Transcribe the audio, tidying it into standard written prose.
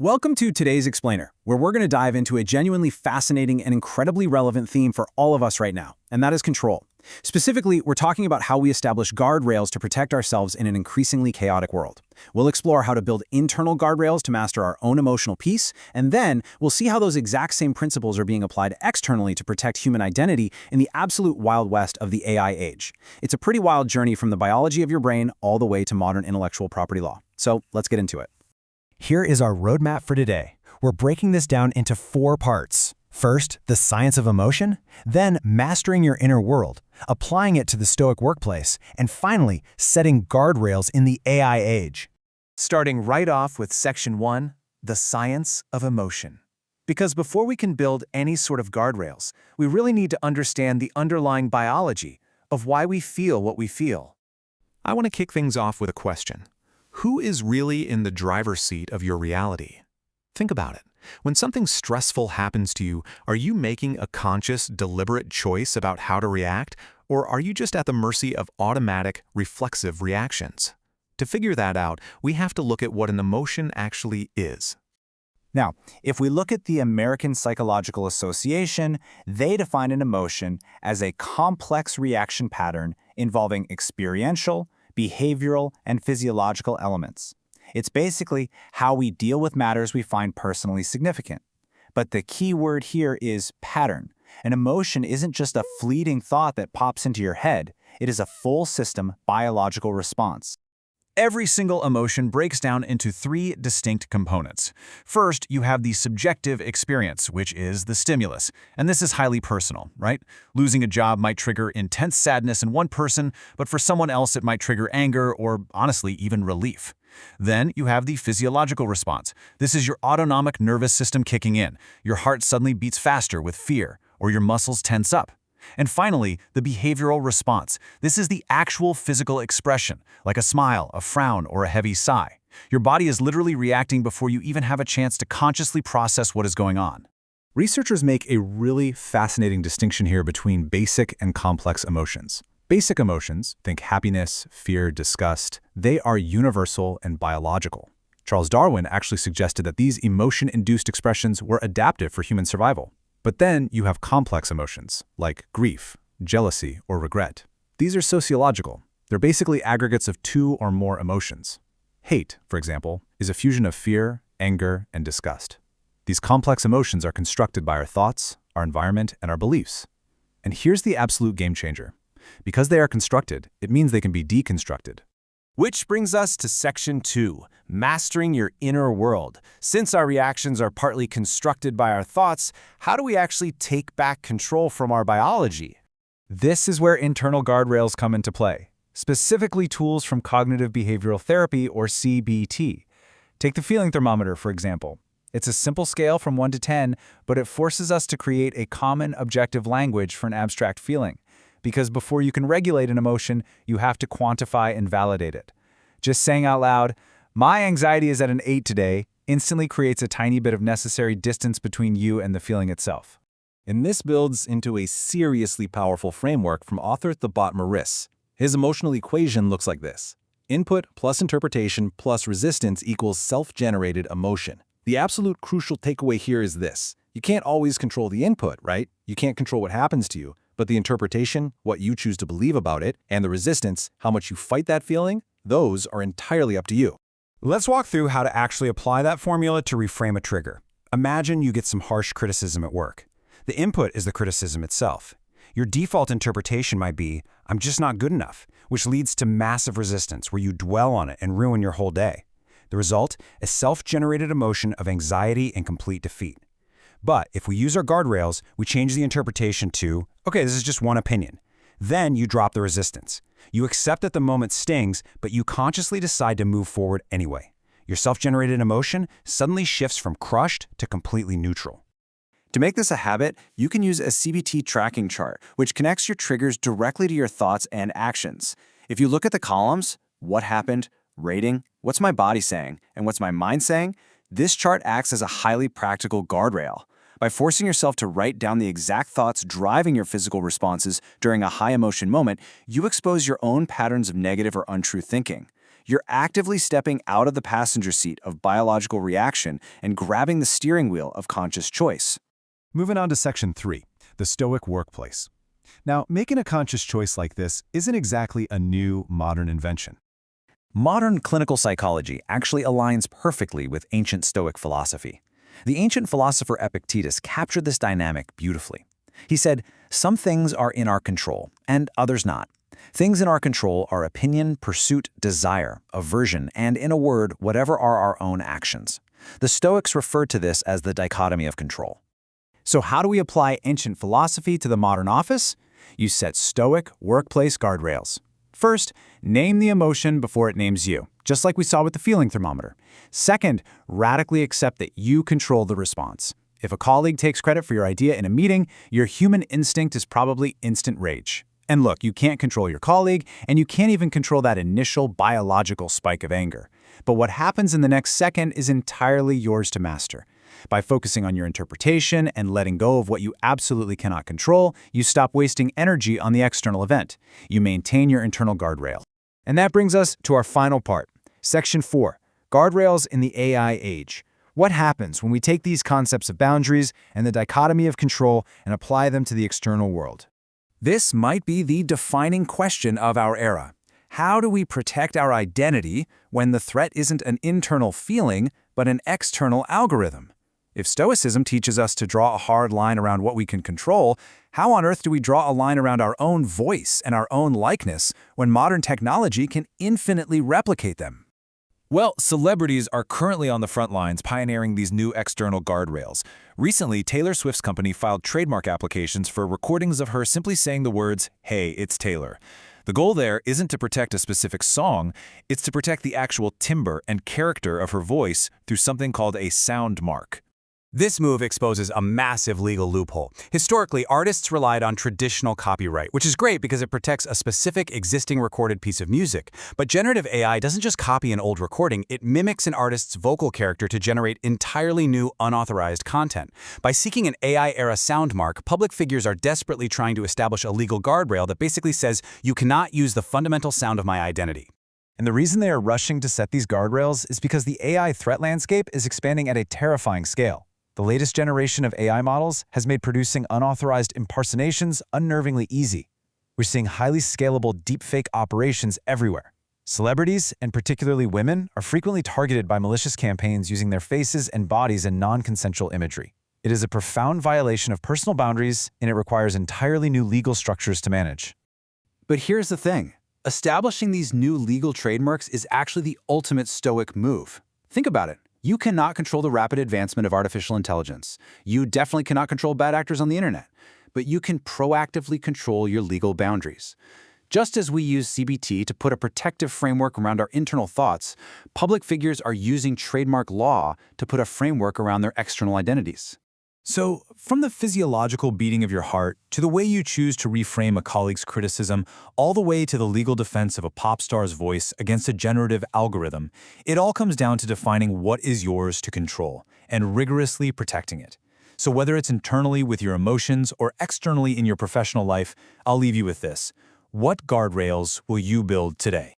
Welcome to today's Explainer, where we're going to dive into a genuinely fascinating and incredibly relevant theme for all of us right now, and that is control. Specifically, we're talking about how we establish guardrails to protect ourselves in an increasingly chaotic world. We'll explore how to build internal guardrails to master our own emotional peace, and then we'll see how those exact same principles are being applied externally to protect human identity in the absolute wild west of the AI age. It's a pretty wild journey from the biology of your brain all the way to modern intellectual property law. So let's get into it. Here is our roadmap for today. We're breaking this down into 4 parts. First, the science of emotion, then mastering your inner world, applying it to the Stoic workplace, and finally, setting guardrails in the AI age. Starting right off with Section 1, the science of emotion. Because before we can build any sort of guardrails, we really need to understand the underlying biology of why we feel what we feel. I want to kick things off with a question. Who is really in the driver's seat of your reality? Think about it. When something stressful happens to you, are you making a conscious, deliberate choice about how to react, or are you just at the mercy of automatic, reflexive reactions? To figure that out, we have to look at what an emotion actually is. Now, if we look at the American Psychological Association, they define an emotion as a complex reaction pattern involving experiential, behavioral, and physiological elements. It's basically how we deal with matters we find personally significant. But the key word here is pattern. An emotion isn't just a fleeting thought that pops into your head. It is a full system biological response. Every single emotion breaks down into 3 distinct components. First, you have the subjective experience, which is the stimulus. And this is highly personal, right? Losing a job might trigger intense sadness in one person, but for someone else it might trigger anger or, honestly, even relief. Then you have the physiological response. This is your autonomic nervous system kicking in. Your heart suddenly beats faster with fear, or your muscles tense up. And finally, the behavioral response. This is the actual physical expression, like a smile, a frown, or a heavy sigh. Your body is literally reacting before you even have a chance to consciously process what is going on. Researchers make a really fascinating distinction here between basic and complex emotions. Basic emotions, think happiness, fear, disgust, they are universal and biological. Charles Darwin actually suggested that these emotion-induced expressions were adaptive for human survival. But then you have complex emotions, like grief, jealousy, or regret. These are sociological. They're basically aggregates of 2 or more emotions. Hate, for example, is a fusion of fear, anger, and disgust. These complex emotions are constructed by our thoughts, our environment, and our beliefs. And here's the absolute game changer. Because they are constructed, it means they can be deconstructed. Which brings us to Section 2, mastering your inner world. Since our reactions are partly constructed by our thoughts, how do we actually take back control from our biology? This is where internal guardrails come into play, specifically tools from cognitive behavioral therapy, or CBT. Take the feeling thermometer, for example. It's a simple scale from 1 to 10, but it forces us to create a common objective language for an abstract feeling. Because before you can regulate an emotion, you have to quantify and validate it. Just saying out loud, "My anxiety is at an 8 today," instantly creates a tiny bit of necessary distance between you and the feeling itself. And this builds into a seriously powerful framework from author Thabot Maris. His emotional equation looks like this. Input plus interpretation plus resistance equals self-generated emotion. The absolute crucial takeaway here is this. You can't always control the input, right? You can't control what happens to you. But the interpretation, what you choose to believe about it, and the resistance, how much you fight that feeling, those are entirely up to you. Let's walk through how to actually apply that formula to reframe a trigger. Imagine you get some harsh criticism at work. The input is the criticism itself. Your default interpretation might be, "I'm just not good enough," which leads to massive resistance where you dwell on it and ruin your whole day. The result is self-generated emotion of anxiety and complete defeat. But if we use our guardrails, we change the interpretation to, "Okay, this is just one opinion." Then you drop the resistance. You accept that the moment stings, but you consciously decide to move forward anyway. Your self-generated emotion suddenly shifts from crushed to completely neutral. To make this a habit, you can use a CBT tracking chart, which connects your triggers directly to your thoughts and actions. If you look at the columns, what happened, rating, what's my body saying, and what's my mind saying, this chart acts as a highly practical guardrail. By forcing yourself to write down the exact thoughts driving your physical responses during a high-emotion moment, you expose your own patterns of negative or untrue thinking. You're actively stepping out of the passenger seat of biological reaction and grabbing the steering wheel of conscious choice. Moving on to Section 3, the Stoic workplace. Now, making a conscious choice like this isn't exactly a new, modern invention. Modern clinical psychology actually aligns perfectly with ancient Stoic philosophy. The ancient philosopher Epictetus captured this dynamic beautifully. He said, "Some things are in our control, and others not. Things in our control are opinion, pursuit, desire, aversion, and in a word, whatever are our own actions." The Stoics referred to this as the dichotomy of control. So how do we apply ancient philosophy to the modern office? You set Stoic workplace guardrails. First, name the emotion before it names you, just like we saw with the feeling thermometer. Second, radically accept that you control the response. If a colleague takes credit for your idea in a meeting, your human instinct is probably instant rage. And look, you can't control your colleague, and you can't even control that initial biological spike of anger. But what happens in the next second is entirely yours to master. By focusing on your interpretation and letting go of what you absolutely cannot control, you stop wasting energy on the external event. You maintain your internal guardrail. And that brings us to our final part, Section 4, Guardrails in the AI Age. What happens when we take these concepts of boundaries and the dichotomy of control and apply them to the external world? This might be the defining question of our era. How do we protect our identity when the threat isn't an internal feeling, but an external algorithm? If Stoicism teaches us to draw a hard line around what we can control, how on earth do we draw a line around our own voice and our own likeness when modern technology can infinitely replicate them? Well, celebrities are currently on the front lines pioneering these new external guardrails. Recently, Taylor Swift's company filed trademark applications for recordings of her simply saying the words, "Hey, it's Taylor." The goal there isn't to protect a specific song, it's to protect the actual timbre and character of her voice through something called a sound mark. This move exposes a massive legal loophole. Historically, artists relied on traditional copyright, which is great because it protects a specific existing recorded piece of music. But generative AI doesn't just copy an old recording, it mimics an artist's vocal character to generate entirely new, unauthorized content. By seeking an AI-era sound mark, public figures are desperately trying to establish a legal guardrail that basically says, you cannot use the fundamental sound of my identity. And the reason they are rushing to set these guardrails is because the AI threat landscape is expanding at a terrifying scale. The latest generation of AI models has made producing unauthorized impersonations unnervingly easy. We're seeing highly scalable deepfake operations everywhere. Celebrities, and particularly women, are frequently targeted by malicious campaigns using their faces and bodies in non-consensual imagery. It is a profound violation of personal boundaries, and it requires entirely new legal structures to manage. But here's the thing. Establishing these new legal trademarks is actually the ultimate Stoic move. Think about it. You cannot control the rapid advancement of artificial intelligence. You definitely cannot control bad actors on the internet. But you can proactively control your legal boundaries. Just as we use CBT to put a protective framework around our internal thoughts, public figures are using trademark law to put a framework around their external identities. So, from the physiological beating of your heart, to the way you choose to reframe a colleague's criticism, all the way to the legal defense of a pop star's voice against a generative algorithm, it all comes down to defining what is yours to control and rigorously protecting it. So whether it's internally with your emotions or externally in your professional life, I'll leave you with this. What guardrails will you build today?